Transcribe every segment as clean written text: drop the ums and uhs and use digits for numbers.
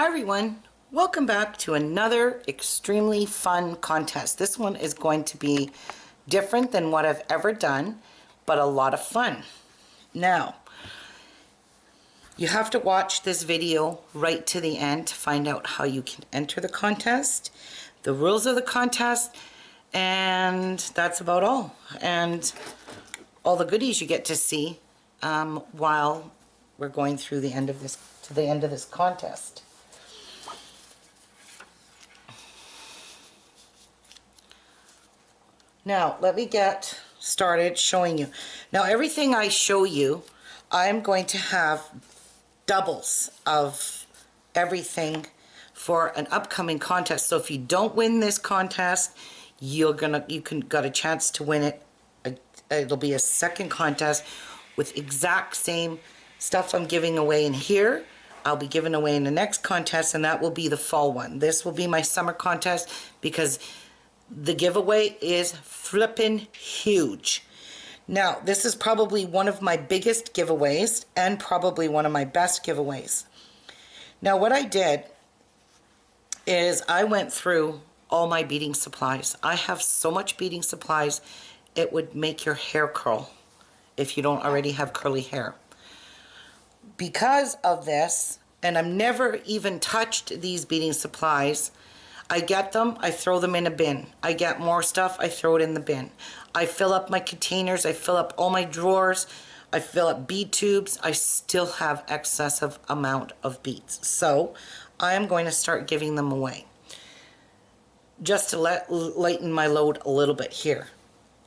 Hi everyone, welcome back to another extremely fun contest. This one is going to be different than what I've ever done, but a lot of fun. Now, you have to watch this video right to the end to find out how you can enter the contest, the rules of the contest, and that's about all. And all the goodies you get to see while we're going through the end of this contest. Now, let me get started showing you. Now, everything I show you, I'm going to have doubles of everything for an upcoming contest. So if you don't win this contest, you got a chance to win it. It'll be a second contest with exact same stuff I'm giving away in here. I'll be giving away in the next contest, and that will be the fall one. This will be my summer contest because the giveaway is flippin' huge. Now, this is probably one of my biggest giveaways and probably one of my best giveaways. Now, what I did is I went through all my beading supplies. I have so much beading supplies, it would make your hair curl if you don't already have curly hair. Because of this, and I've never even touched these beading supplies, I get them, I throw them in a bin. I get more stuff, I throw it in the bin. I fill up my containers, I fill up all my drawers, I fill up bead tubes. I still have excessive amount of beads. So I am going to start giving them away. Just to lighten my load a little bit here.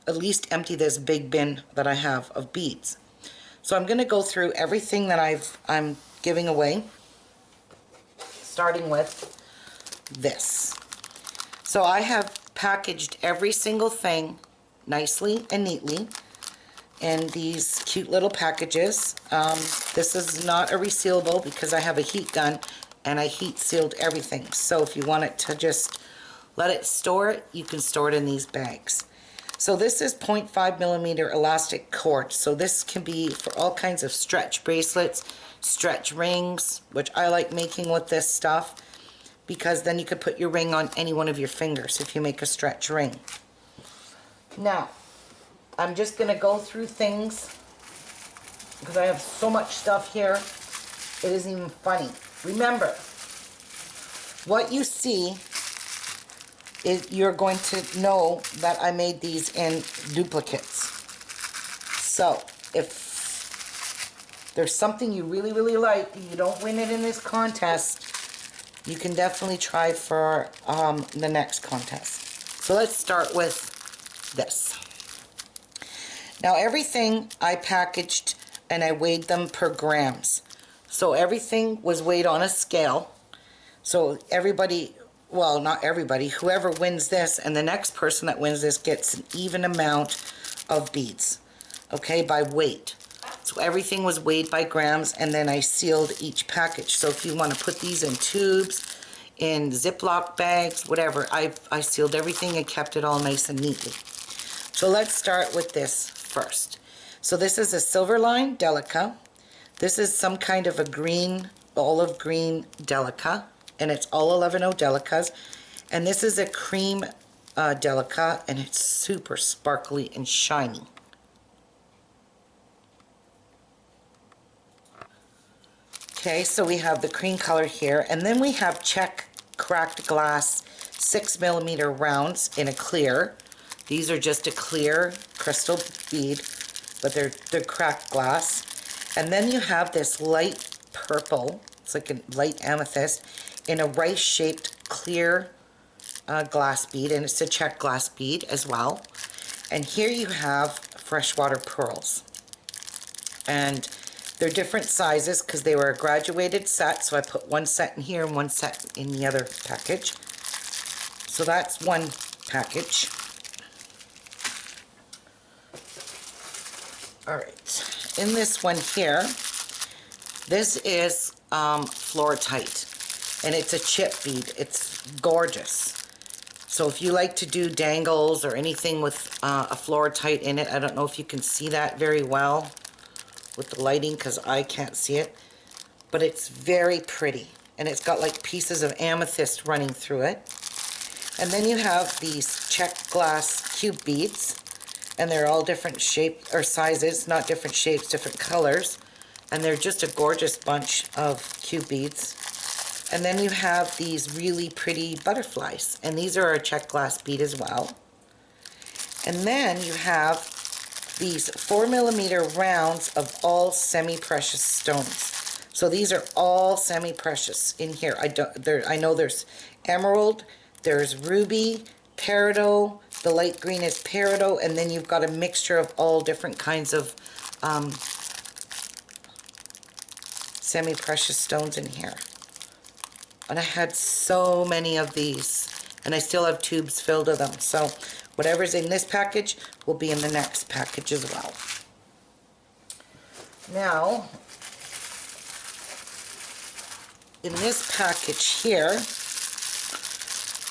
At least empty this big bin that I have of beads. So I'm going to go through everything that I'm giving away, starting with this. So I have packaged every single thing nicely and neatly in these cute little packages. This is not a resealable because I have a heat gun and I heat sealed everything. So if you want it to just let it store it, you can store it in these bags. So this is 0.5 millimeter elastic cord. So this can be for all kinds of stretch bracelets, stretch rings, which I like making with this stuff, because then you could put your ring on any one of your fingers if you make a stretch ring. Now, I'm just going to go through things because I have so much stuff here, it isn't even funny. Remember, what you see is you're going to know that I made these in duplicates. So, if there's something you really, really like and you don't win it in this contest, you can definitely try for the next contest. So let's start with this. Now everything I packaged and I weighed them per grams. So everything was weighed on a scale. So everybody, well, not everybody, whoever wins this and the next person that wins this gets an even amount of beads, okay, by weight. So everything was weighed by grams, and then I sealed each package. So if you want to put these in tubes, in Ziploc bags, whatever, I sealed everything and kept it all nice and neatly. So let's start with this first. So this is a Silverline Delica. This is some kind of a green, olive green Delica, and it's all 11/0 Delicas. And this is a cream Delica, and it's super sparkly and shiny. Okay, so we have the cream color here, and then we have Czech cracked glass 6 millimeter rounds in a clear. These are just a clear crystal bead, but they're cracked glass. And then you have this light purple, it's like a light amethyst, in a rice-shaped clear glass bead, and it's a Czech glass bead as well. And here you have freshwater pearls. And they're different sizes because they were a graduated set, so I put one set in here and one set in the other package. So that's one package. Alright, in this one here, this is Floratite, and it's a chip bead. It's gorgeous. So if you like to do dangles or anything with a Floratite in it, I don't know if you can see that very well with the lighting because I can't see it, but it's very pretty. and it's got like pieces of amethyst running through it. And then you have these check glass cube beads, and they're all different shapes or sizes, not different shapes, different colors, and they're just a gorgeous bunch of cube beads. And then you have these really pretty butterflies, and these are a check glass bead as well. And then you have these 4mm rounds of all semi-precious stones. So these are all semi-precious in here. I know there's emerald, there's ruby, peridot, the light green is peridot, and then you've got a mixture of all different kinds of semi-precious stones in here. And I had so many of these, and I still have tubes filled with them. So whatever's in this package will be in the next package as well. Now, in this package here,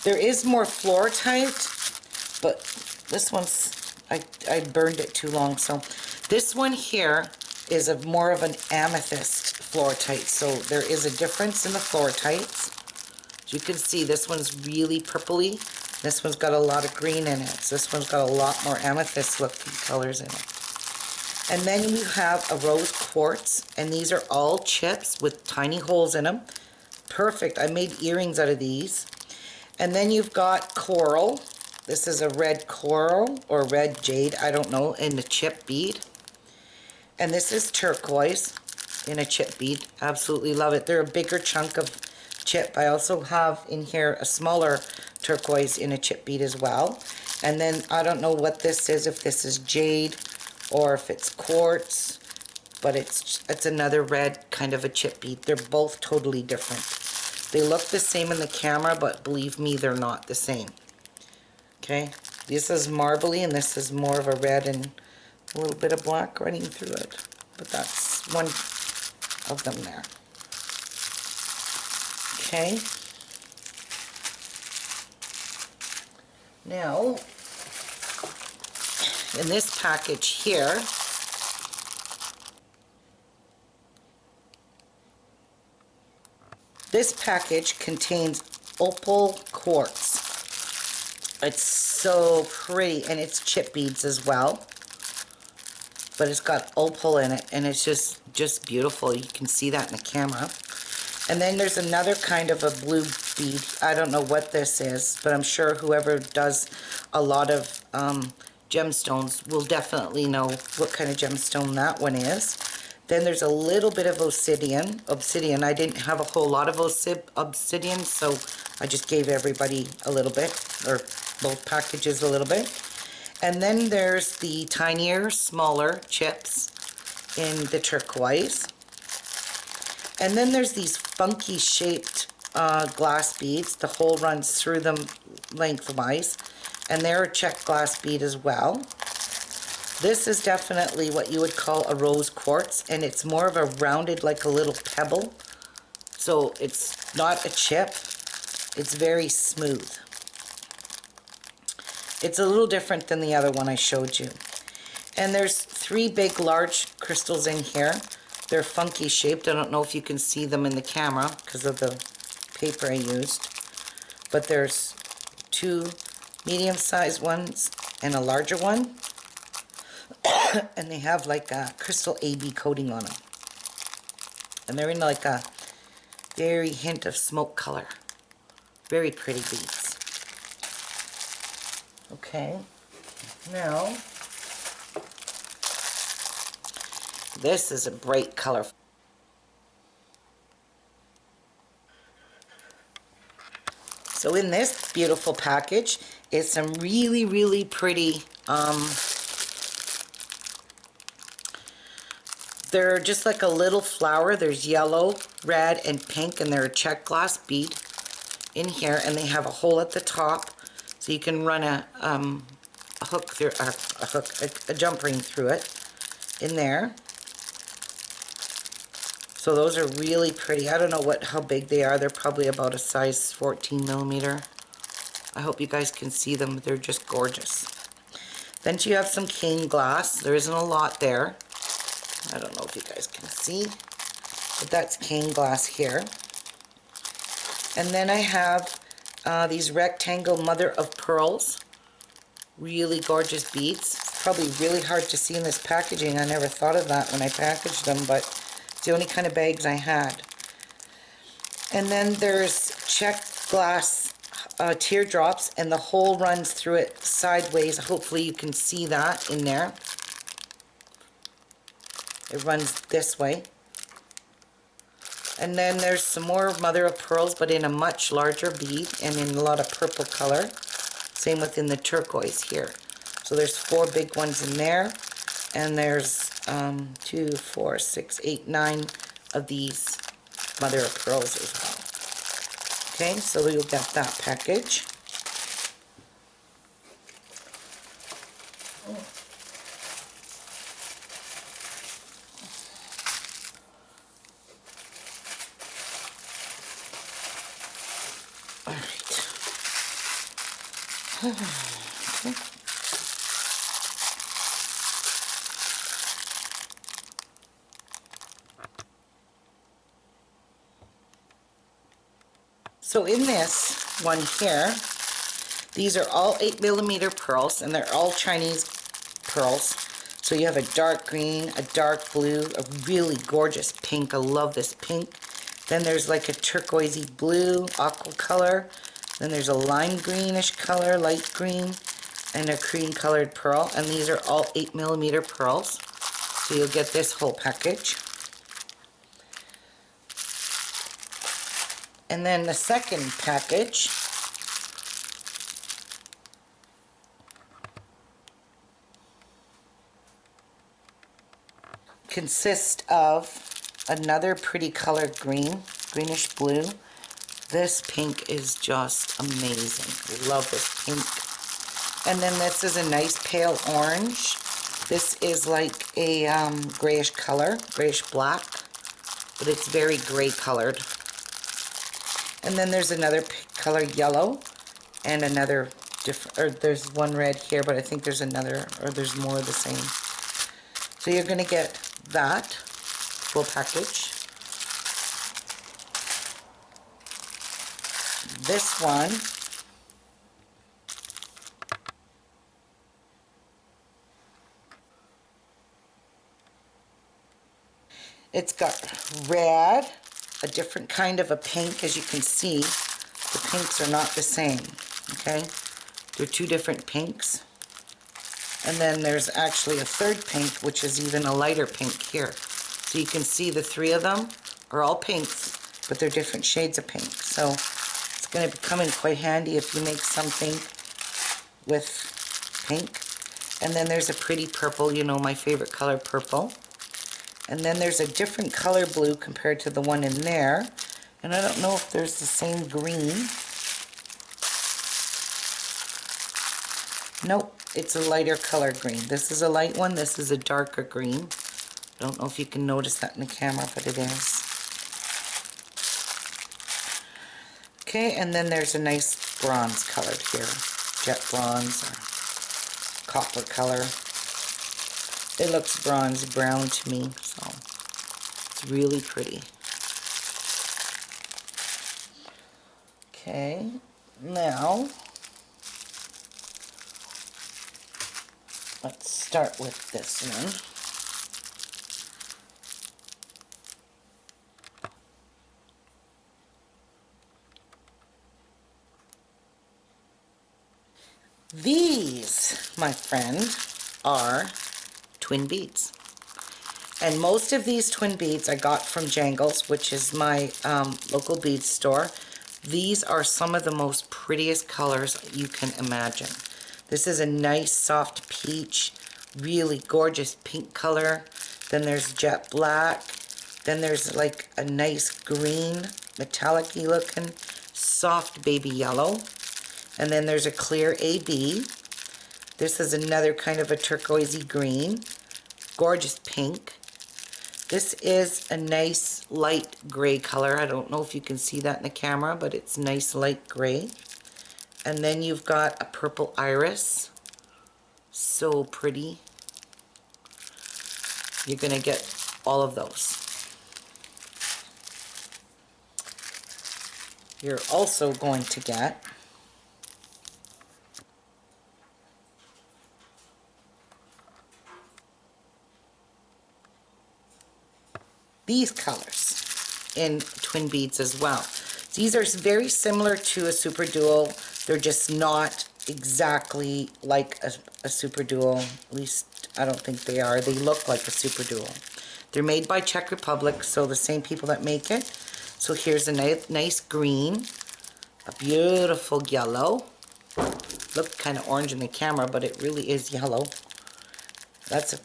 there is more fluorite, but this one's, I burned it too long. So this one here is more of an amethyst fluorite. So there is a difference in the fluorites. As you can see, this one's really purpley. This one's got a lot of green in it. So this one's got a lot more amethyst looking colors in it. And then you have a rose quartz, and these are all chips with tiny holes in them. Perfect. I made earrings out of these. And then you've got coral. This is a red coral or red jade, I don't know, in the chip bead. And this is turquoise in a chip bead. Absolutely love it. They're a bigger chunk of chip. I also have in here a smaller turquoise in a chip bead as well. And then I don't know what this is, if this is jade or if it's quartz, but it's another red kind of a chip bead. They're both totally different. They look the same in the camera, but believe me, they're not the same. Okay, this is marbly and this is more of a red and a little bit of black running through it. But that's one of them there. Okay. Now, in this package here, this package contains opal quartz. It's so pretty, and it's chip beads as well. But it's got opal in it, and it's just beautiful. You can see that in the camera. And then there's another kind of a blue bead. I don't know what this is, but I'm sure whoever does a lot of gemstones will definitely know what kind of gemstone that one is. Then there's a little bit of obsidian. I didn't have a whole lot of obsidian, so I just gave everybody a little bit, or both packages a little bit. And then there's the tinier, smaller chips in the turquoise. And then there's these funky shaped glass beads. The hole runs through them lengthwise. And they're a check glass bead as well. This is definitely what you would call a rose quartz, and it's more of a rounded, like a little pebble. So it's not a chip. It's very smooth. It's a little different than the other one I showed you. And there's 3 big, large crystals in here. They're funky shaped. I don't know if you can see them in the camera because of the paper I used. But there's 2 medium-sized ones and a larger one. And they have like a crystal AB coating on them. And they're in like a very hint of smoke color. Very pretty beads. Okay, now this is a bright color. So in this beautiful package is some really, really pretty, they're just like a little flower. There's yellow, red, and pink, and they're a check glass bead in here, and they have a hole at the top. So you can run a hook through, a jump ring through it in there. So those are really pretty. I don't know how big they are. They're probably about a size 14 millimeter. I hope you guys can see them. They're just gorgeous. Then you have some cane glass. There isn't a lot there. I don't know if you guys can see, but that's cane glass here. And then I have these rectangle mother of pearls. Really gorgeous beads. Probably really hard to see in this packaging. I never thought of that when I packaged them, but it's the only kind of bags I had. And then there's checked glass teardrops, and the hole runs through it sideways. Hopefully you can see that in there. It runs this way. And then there's some more mother of pearls, but in a much larger bead and in a lot of purple color. Same within the turquoise here. So there's 4 big ones in there, and there's 2, 4, 6, 8, 9 of these mother of pearls as well. Okay, so you'll get that package. All right. Okay. So in this one here, these are all 8mm pearls, and they're all Chinese pearls. So you have a dark green, a dark blue, a really gorgeous pink. I love this pink. Then there's like a turquoisey blue, aqua color. Then there's a lime greenish color, light green, and a cream colored pearl. And these are all 8mm pearls. So you'll get this whole package. And then the second package consists of another pretty color green, greenish blue. This pink is just amazing. I love this pink. And then this is a nice pale orange. This is like a grayish color, grayish black, but it's very gray colored. And then there's another color yellow, and another different, or there's one red here, but I think there's another, or there's more of the same. So you're going to get that full package. This one it's got red, a different kind of a pink. As you can see, the pinks are not the same, okay? They're 2 different pinks. And then there's actually a third pink, which is even a lighter pink here. So you can see the 3 of them are all pinks, but they're different shades of pink. So it's going to come in quite handy if you make something with pink. And then there's a pretty purple, you know, my favorite color, purple. And then there's a different color blue compared to the one in there. And I don't know if there's the same green. Nope, it's a lighter color green. This is a light one, this is a darker green. I don't know if you can notice that in the camera, but it is. Okay, and then there's a nice bronze colored here. Jet bronze or copper color. It looks bronze brown to me, so it's really pretty. Okay, now let's start with this one. These, my friend, are twin beads. And most of these twin beads I got from Jangles, which is my local bead store. These are some of the most prettiest colors you can imagine. This is a nice soft peach, really gorgeous pink color. Then there's jet black. Then there's like a nice green, metallic-y looking, soft baby yellow. And then there's a clear AB. This is another kind of a turquoisey green. Gorgeous pink. This is a nice light gray color. I don't know if you can see that in the camera, but it's nice light gray. And then you've got a purple iris. So pretty. You're going to get all of those. you're also going to get these colors in twin beads as well. These are very similar to a super duo. They're just not exactly like a super duo. At least I don't think they are. They look like a super duo. They're made by Czech Republic, so the same people that make it. So here's a nice green, a beautiful yellow. Looked kind of orange in the camera, but it really is yellow. That's a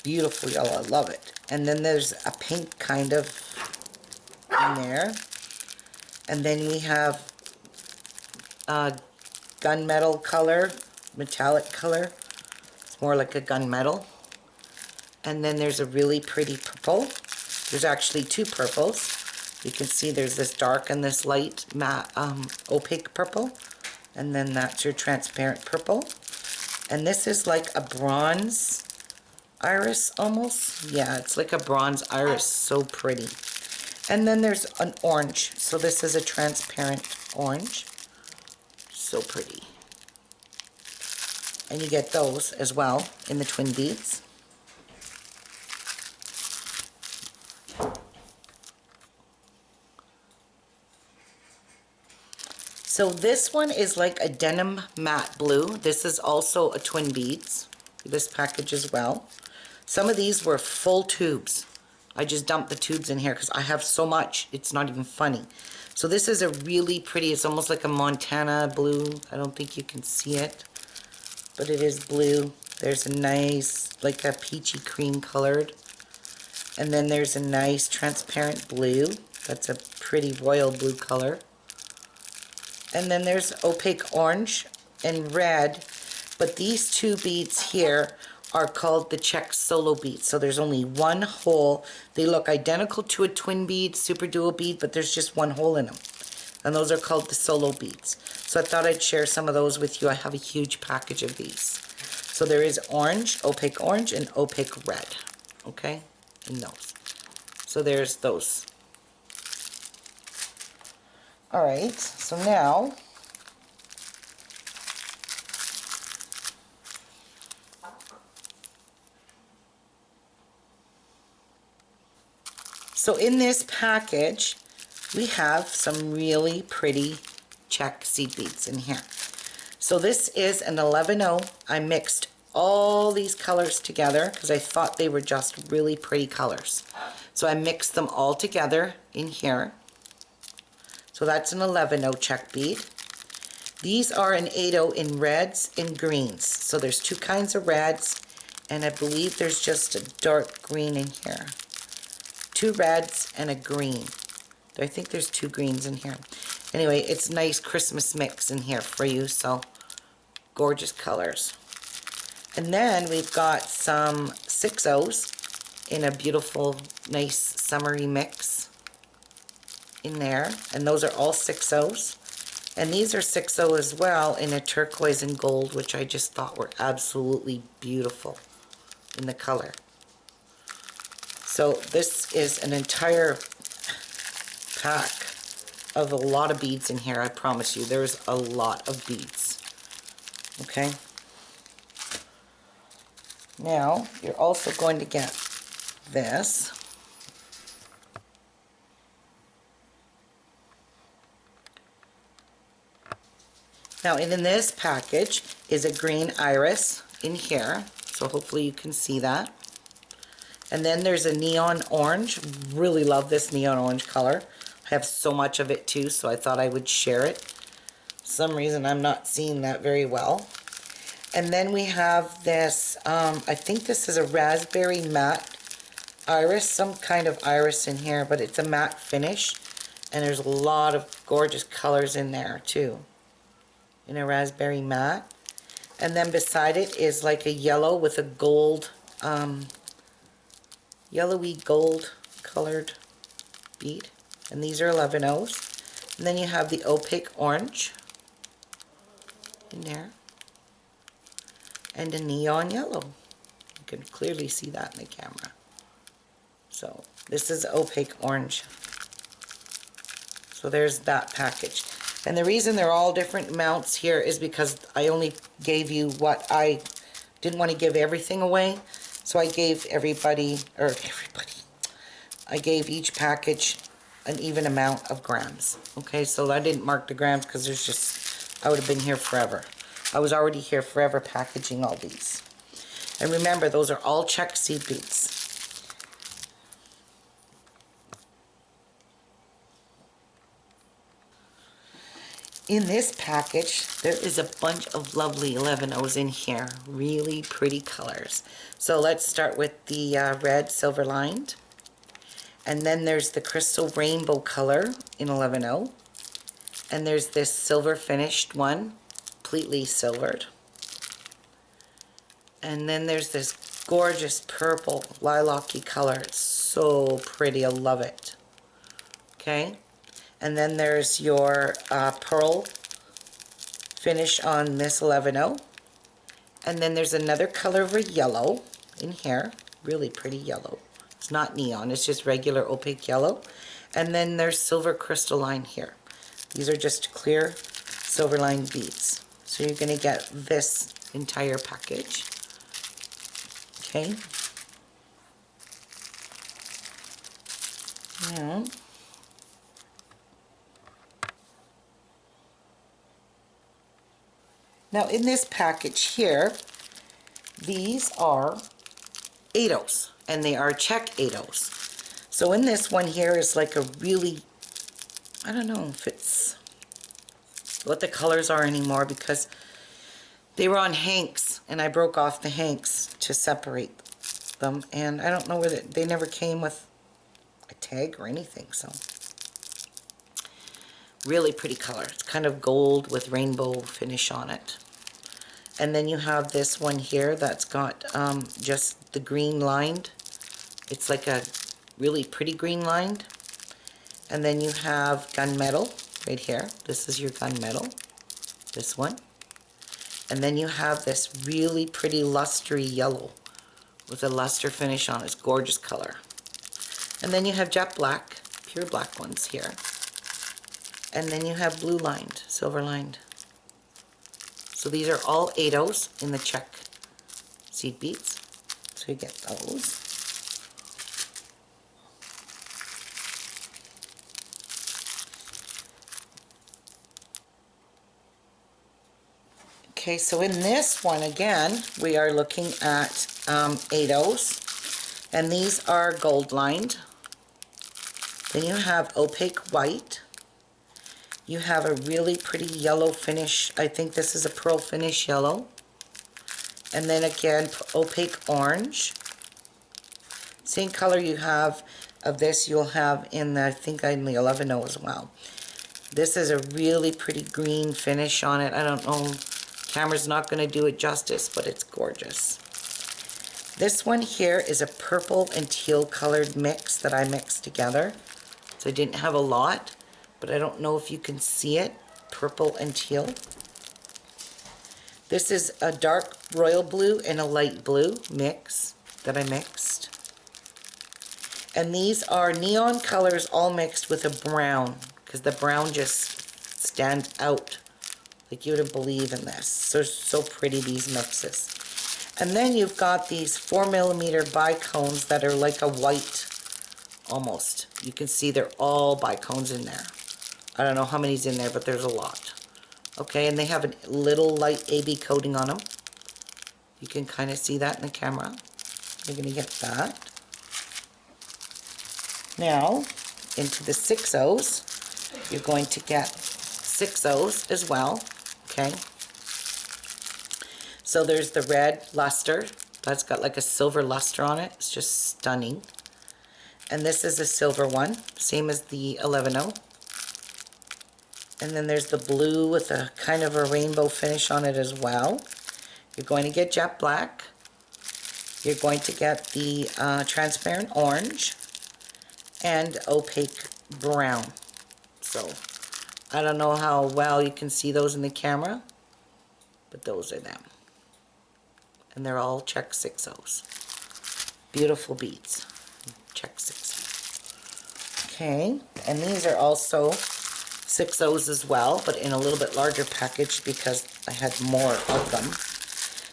beautiful yellow. I love it. And then there's a pink kind of in there. And then we have gunmetal color, metallic color. It's more like a gunmetal. And then there's a really pretty purple. There's actually two purples. You can see there's this dark and this light matte opaque purple. And then that's your transparent purple. And this is like a bronze iris almost. Yeah, it's like a bronze iris. So pretty. And then there's an orange. So this is a transparent orange. So pretty. And you get those as well in the twin beads. So this one is like a denim matte blue. This is also a twin beads. This package as well. Some of these were full tubes. I just dumped the tubes in here because I have so much, it's not even funny. So this is a really pretty, it's almost like a Montana blue. I don't think you can see it, but it is blue. There's a nice, like a peachy cream colored. And then there's a nice transparent blue. That's a pretty royal blue color. And then there's opaque orange and red. But these two beads here are called the Czech solo beads. So there's only one hole. They look identical to a twin bead, super duo bead, but there's just one hole in them. And those are called the solo beads. So I thought I'd share some of those with you. I have a huge package of these. So there is orange, and opaque red. Okay? In those. So there's those. Alright, so now so in this package, we have some really pretty Czech seed beads in here. So this is an 11-0. I mixed all these colors together because I thought they were just really pretty colors. So I mixed them all together in here. So that's an 11-0 Czech bead. These are an 8-0 in reds and greens. So there's two kinds of reds, and I believe there's just a dark green in here. Two reds and a green. I think there's two greens in here. Anyway, it's nice Christmas mix in here for you, so gorgeous colors. And then we've got some 6-0s in a beautiful, nice summery mix in there. And those are all 6-0s. And these are 6-0 as well in a turquoise and gold, which I just thought were absolutely beautiful in the color. So this is an entire pack of a lot of beads in here. I promise you, there's a lot of beads. Okay? Now, you're also going to get this. Now, in this package is a green iris in here, so hopefully you can see that. And then there's a neon orange. Really love this neon orange color. I have so much of it too, so I thought I would share it. For some reason I'm not seeing that very well. And then we have this, I think this is a raspberry matte iris, some kind of iris in here, but it's a matte finish. And there's a lot of gorgeous colors in there too. In a raspberry matte. And then beside it is like a yellow with a gold, yellowy gold colored bead. And these are 11-0s. And then you have the opaque orange in there. And a neon yellow. You can clearly see that in the camera. So this is opaque orange. So there's that package. And the reason they're all different amounts here is because I only gave you what I didn't want to give everything away. So I gave I gave each package an even amount of grams. Okay, so I didn't mark the grams because there's just, I would have been here forever. I was already here forever packaging all these. And remember, those are all check seed beads. In this package, there is a bunch of lovely 11-0s in here. Really pretty colors. So let's start with the red silver lined. And then there's the crystal rainbow color in 11-0. And there's this silver finished one, completely silvered. And then there's this gorgeous purple lilac-y color. It's so pretty, I love it. Okay. And then there's your pearl finish on this 11-0. And then there's another color of a yellow in here. Really pretty yellow. It's not neon, it's just regular opaque yellow. And then there's silver crystalline here. These are just clear silver lined beads. So you're going to get this entire package. Okay. Yeah. Now in this package here, these are 8-0s, and they are check 8-0s. So in this one here is like a really, I don't know if it's what the colors are anymore because they were on hanks and I broke off the hanks to separate them, and I don't know whether they never came with a tag or anything. So really pretty color. It's kind of gold with rainbow finish on it. And then you have this one here that's got just the green lined. It's like a really pretty green lined. And then you have gunmetal right here. This is your gunmetal, this one. And then you have this really pretty lustery yellow with a luster finish on it. It's gorgeous color. And then you have jet black, pure black ones here. And then you have blue lined, silver lined. So these are all 8-0s in the check seed beads. So you get those. Okay, so in this one again, we are looking at 8-0s. And these are gold lined. Then you have opaque white. You have a really pretty yellow finish. I think this is a pearl finish yellow. And then again, opaque orange. Same color you have of this, you'll have in the, I think in the 11-0 as well. This is a really pretty green finish on it. I don't know, camera's not going to do it justice, but it's gorgeous. This one here is a purple and teal colored mix that I mixed together. So I didn't have a lot, but I don't know if you can see it, purple and teal. This is a dark royal blue and a light blue mix that I mixed. And these are neon colors all mixed with a brown, because the brown just stands out. Like you wouldn't believe in this. So pretty, these mixes. And then you've got these 4mm bicones that are like a white, almost. You can see they're all bicones in there. I don't know how many's in there, but there's a lot. Okay, and they have a little light AB coating on them. You can kind of see that in the camera. You're going to get that. Now, into the 6-0s, you're going to get 6-0s as well. Okay. So there's the red luster. That's got like a silver luster on it. It's just stunning. And this is a silver one, same as the 11-0. And then there's the blue with a kind of a rainbow finish on it as well. You're going to get jet black. You're going to get the transparent orange and opaque brown. So I don't know how well you can see those in the camera, but those are them. And they're all check 6-0s. Beautiful beads. Check 6-0. Okay, and these are also 6 O's as well, but in a little bit larger package because I had more of them.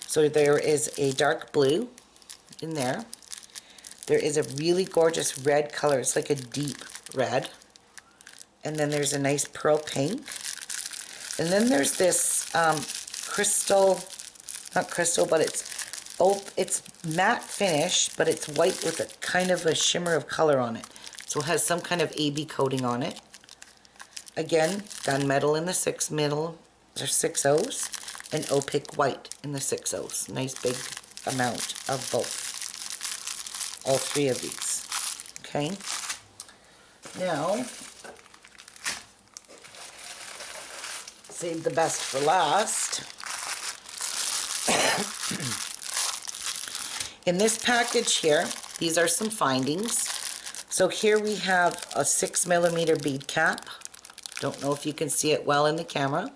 So there is a dark blue in there. There is a really gorgeous red color. It's like a deep red. And then there's a nice pearl pink. And then there's this crystal, not crystal, but it's matte finish, but it's white with a kind of a shimmer of color on it. So it has some kind of AB coating on it. Again, gunmetal in the 6 O's, and opaque white in the 6 O's. Nice big amount of both. All three of these. Okay. Now, save the best for last. In this package here, these are some findings. So here we have a 6mm bead cap. Don't know if you can see it well in the camera.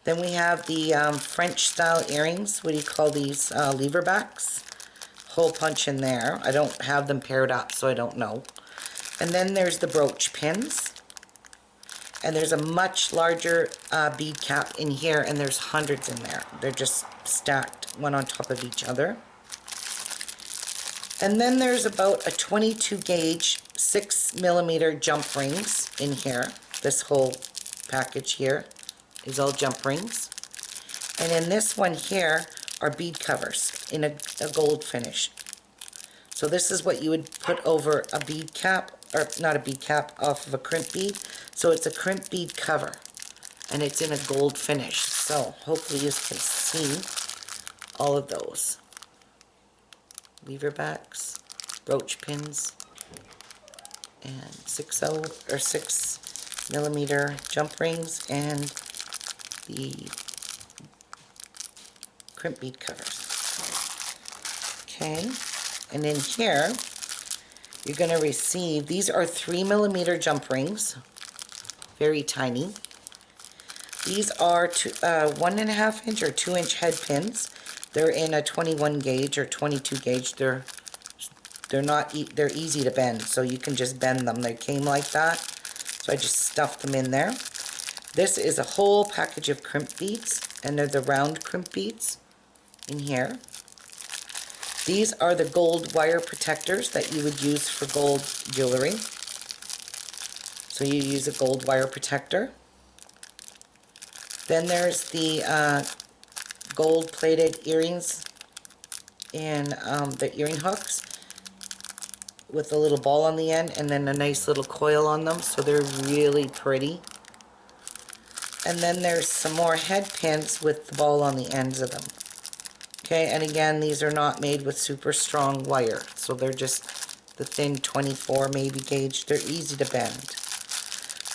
Then we have the French style earrings. What do you call these? Lever backs. Hole punch in there. I don't have them paired up, so I don't know. And then there's the brooch pins. And there's a much larger bead cap in here, and there's hundreds in there. They're just stacked one on top of each other. And then there's about a 22 gauge 6mm jump rings in here. This whole package here is all jump rings. And in this one here are bead covers in a gold finish. So this is what you would put over a bead cap, or not a bead cap, off of a crimp bead. So it's a crimp bead cover, and it's in a gold finish. So hopefully you can see all of those. Lever backs, brooch pins, and 6mm jump rings, and the crimp bead covers. Okay, and in here you're going to receive, these are 3mm jump rings, very tiny. These are 1.5 inch or 2 inch head pins. They're in a 21 gauge or 22 gauge. They're easy to bend, so you can just bend them. They came like that, so I just stuffed them in there. This is a whole package of crimp beads, and they're the round crimp beads in here. These are the gold wire protectors that you would use for gold jewelry. So you use a gold wire protector. Then there's the gold plated earrings and the earring hooks with a little ball on the end, and then a nice little coil on them, so they're really pretty. And then there's some more head pins with the ball on the ends of them. Okay, and again, these are not made with super strong wire, so they're just the thin 24 maybe gauge. They're easy to bend.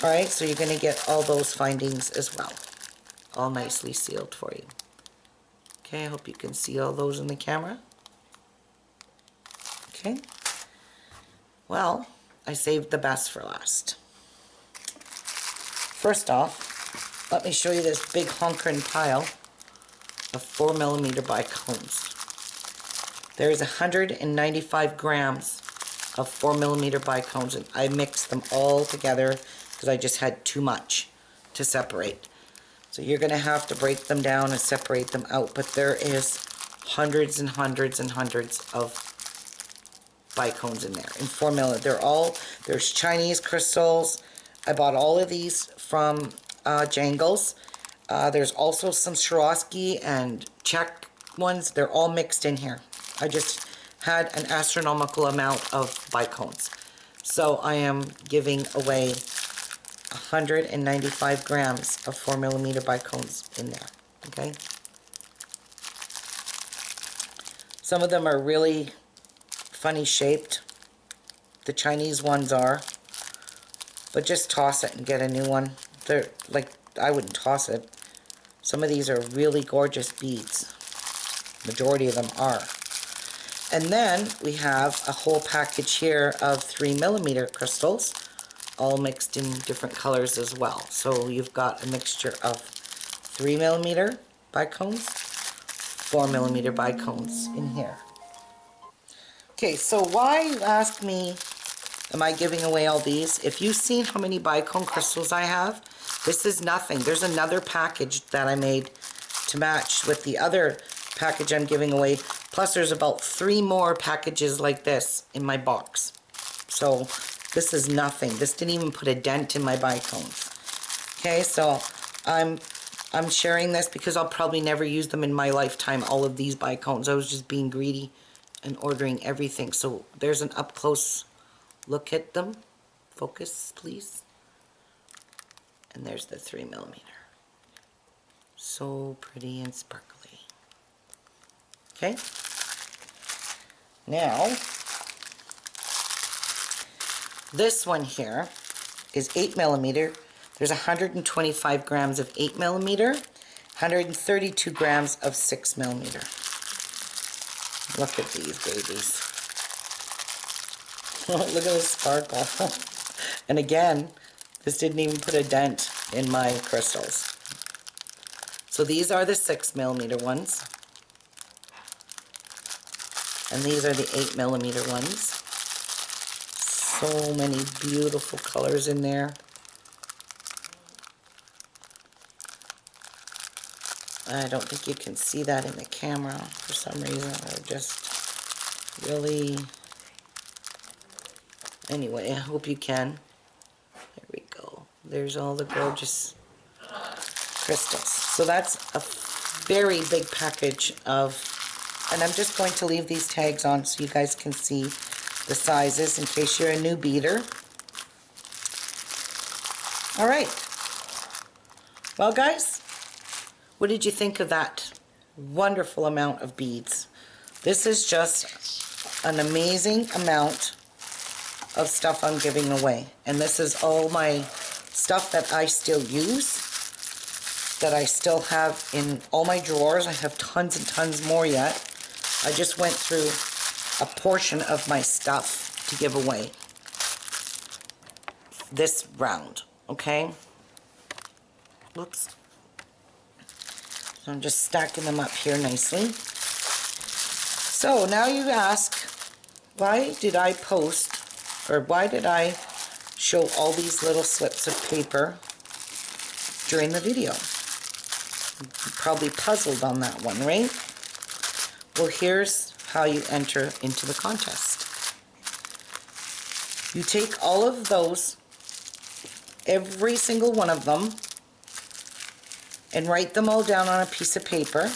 Alright, so you're going to get all those findings as well, all nicely sealed for you. Okay, I hope you can see all those in the camera. Okay, well, I saved the best for last. First off, let me show you this big honkerin' pile of 4mm bicones. There's 195 grams of 4mm bicones, and I mixed them all together because I just had too much to separate. So you're going to have to break them down and separate them out, but there is hundreds and hundreds and hundreds of bicones in there in 4mm. There's Chinese crystals. I bought all of these from Jangles. There's also some Swarovski and Czech ones. They're all mixed in here. I just had an astronomical amount of bicones. So I am giving away 195 grams of 4mm bicones in there. Okay? Some of them are really funny shaped. The Chinese ones are. But just toss it and get a new one. They're like, I wouldn't toss it. Some of these are really gorgeous beads. Majority of them are. And then we have a whole package here of 3mm crystals, all mixed in different colors as well. So you've got a mixture of 3mm bicones, 4mm bicones in here. Okay, so why, you ask me, am I giving away all these? If you've seen how many bicone crystals I have, this is nothing. There's another package that I made to match with the other package I'm giving away. Plus there's about 3 more packages like this in my box. So this is nothing. This didn't even put a dent in my bicones. Okay, so I'm sharing this because I'll probably never use them in my lifetime, all of these bicones. I was just being greedy and ordering everything. So there's an up close look at them. Focus, please. And there's the 3mm. So pretty and sparkly. Okay. Now, this one here is 8mm. There's 125 grams of 8mm, 132 grams of 6mm. Look at these babies. Look at the sparkle. And again, this didn't even put a dent in my crystals. So these are the 6mm ones. And these are the 8mm ones. So many beautiful colors in there. I don't think you can see that in the camera for some reason. They're just really... Anyway, I hope you can. There we go. There's all the gorgeous crystals. So that's a very big package of... And I'm just going to leave these tags on so you guys can see the sizes in case you're a new beader. Alright. Well guys, what did you think of that wonderful amount of beads? This is just an amazing amount of stuff I'm giving away. And this is all my stuff that I still use, that I still have in all my drawers. I have tons and tons more yet. I just went through a portion of my stuff to give away this round, okay? Whoops. So I'm just stacking them up here nicely. So now you ask, why did I post, or why did I show all these little slips of paper during the video? You're probably puzzled on that one, right? Well, here's how you enter into the contest. You take all of those, every single one of them, and write them all down on a piece of paper.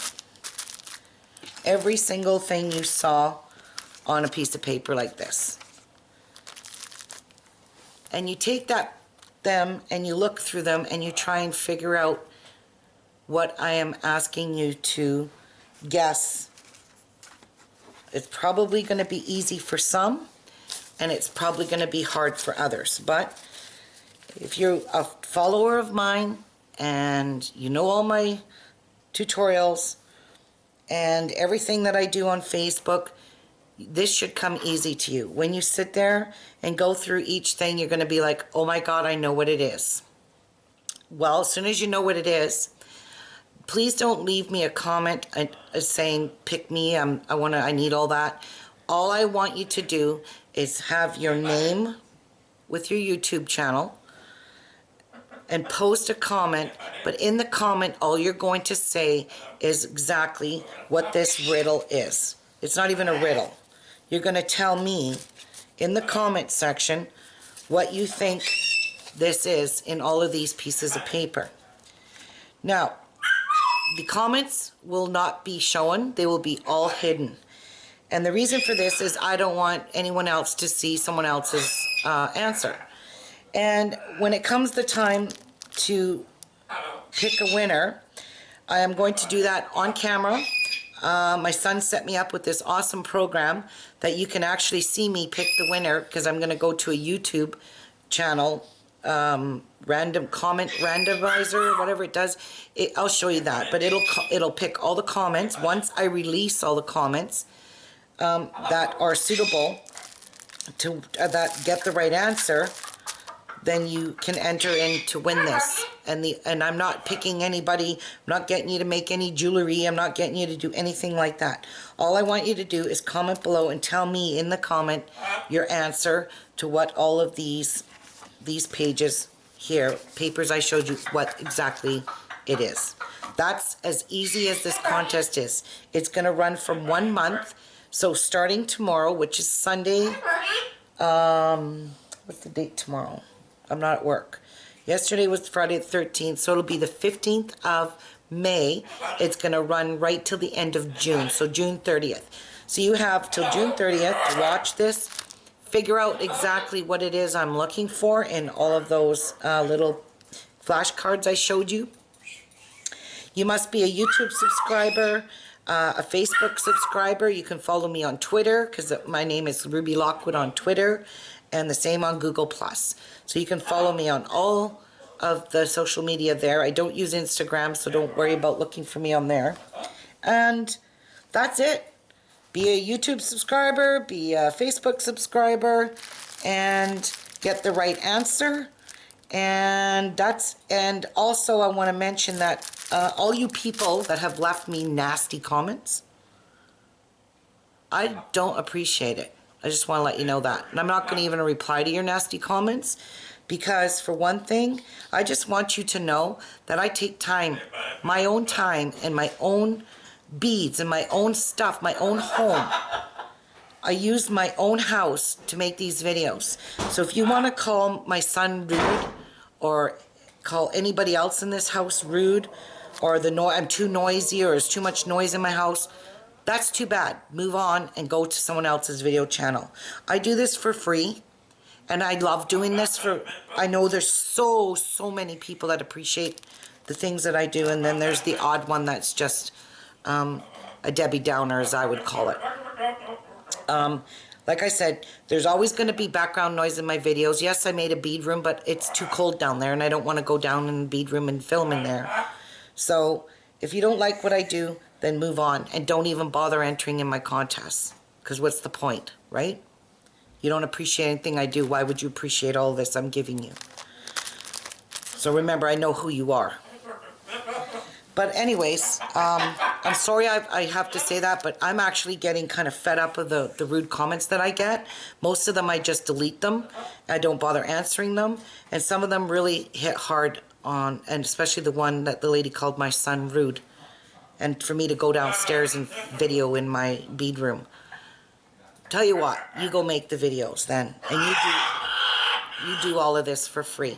Every single thing you saw on a piece of paper like this. And you take them and you look through them and you try and figure out what I am asking you to guess. It's probably going to be easy for some, and it's probably going to be hard for others. But if you're a follower of mine and you know all my tutorials and everything that I do on Facebook, this should come easy to you. When you sit there and go through each thing, you're going to be like, oh my God, I know what it is. Well, as soon as you know what it is, please don't leave me a comment saying, pick me, I need all that. All I want you to do is have your name with your YouTube channel and post a comment, but in the comment, all you're going to say is exactly what this riddle is. It's not even a riddle. You're going to tell me in the comment section what you think this is in all of these pieces of paper. Now, the comments will not be shown. They will be all hidden. And the reason for this is I don't want anyone else to see someone else's answer. And when it comes the time to pick a winner, I am going to do that on camera. My son set me up with this awesome program that you can actually see me pick the winner, because I'm going to go to a YouTube channel, random comment randomizer, whatever it does. I'll show you that, but it'll pick all the comments. Once I release all the comments that are suitable to that get the right answer, then you can enter in to win this. And I'm not picking anybody. I'm not getting you to make any jewelry. I'm not getting you to do anything like that. All I want you to do is comment below and tell me in the comment your answer to what all of these pages here, papers I showed you, what exactly it is. That's as easy as this contest is. It's going to run from 1 month. So starting tomorrow, which is Sunday, what's the date tomorrow? I'm not at work. Yesterday was Friday the 13th, so it'll be the 15th of May. It's going to run right till the end of June, so June 30th. So you have till June 30th to watch this, figure out exactly what it is I'm looking for in all of those little flashcards I showed you. You must be a YouTube subscriber, a Facebook subscriber. You can follow me on Twitter, because my name is Ruby Lockwood on Twitter, and the same on Google+. So you can follow me on all of the social media there. I don't use Instagram, so don't worry about looking for me on there. And that's it. Be a YouTube subscriber, be a Facebook subscriber, and get the right answer. And also I want to mention that all you people that have left me nasty comments, I don't appreciate it. I just want to let you know that. And I'm not going to even reply to your nasty comments, because for one thing, I just want you to know that I take time, my own time, and my own beads and my own stuff, my own home. I use my own house to make these videos. So if you want to call my son rude, or call anybody else in this house rude, or I'm too noisy, or there's too much noise in my house, that's too bad. Move on and go to someone else's video channel. I do this for free, and I love doing this I know there's so many people that appreciate the things that I do, and then there's the odd one that's just a Debbie Downer, as I would call it. Like I said, there's always going to be background noise in my videos. Yes, I made a bead room, but it's too cold down there, and I don't want to go down in the bead room and film in there. So if you don't like what I do, then move on, and don't even bother entering in my contests, because what's the point, right? You don't appreciate anything I do. Why would you appreciate all this I'm giving you? So remember, I know who you are. But anyways, I'm sorry I have to say that, but I'm actually getting kind of fed up with the rude comments that I get. Most of them I just delete them. I don't bother answering them. And some of them really hit hard on, and especially the one that the lady called my son rude. And for me to go downstairs and video in my bead room. Tell you what, you go make the videos then. And you do all of this for free.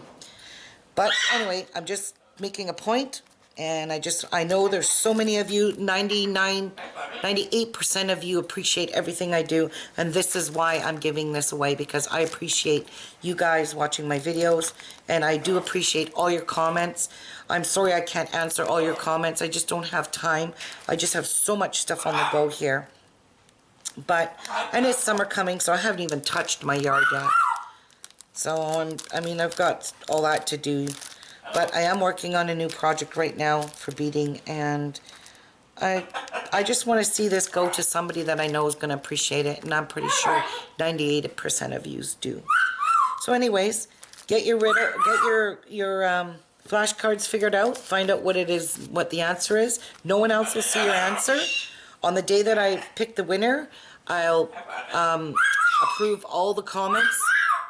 But anyway, I'm just making a point. And I know there's so many of you, 98% of you appreciate everything I do. And this is why I'm giving this away, because I appreciate you guys watching my videos. And I do appreciate all your comments. I'm sorry I can't answer all your comments. I just don't have time. I just have so much stuff on the go here. And it's summer coming, so I haven't even touched my yard yet. So, I've got all that to do. But I am working on a new project right now for beading, and I just want to see this go to somebody that I know is going to appreciate it, and I'm pretty sure 98% of yous do. So anyways, get your flashcards figured out, find out what it is, what the answer is. No one else will see your answer. On the day that I pick the winner, I'll approve all the comments,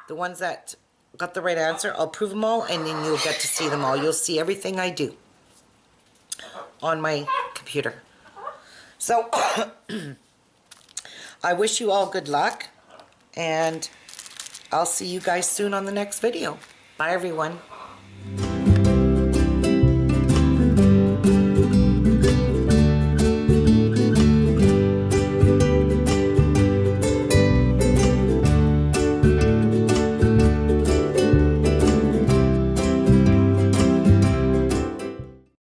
the ones that got the right answer. I'll prove them all, and then you'll get to see them all. You'll see everything I do on my computer. So I wish you all good luck, and I'll see you guys soon on the next video. Bye everyone.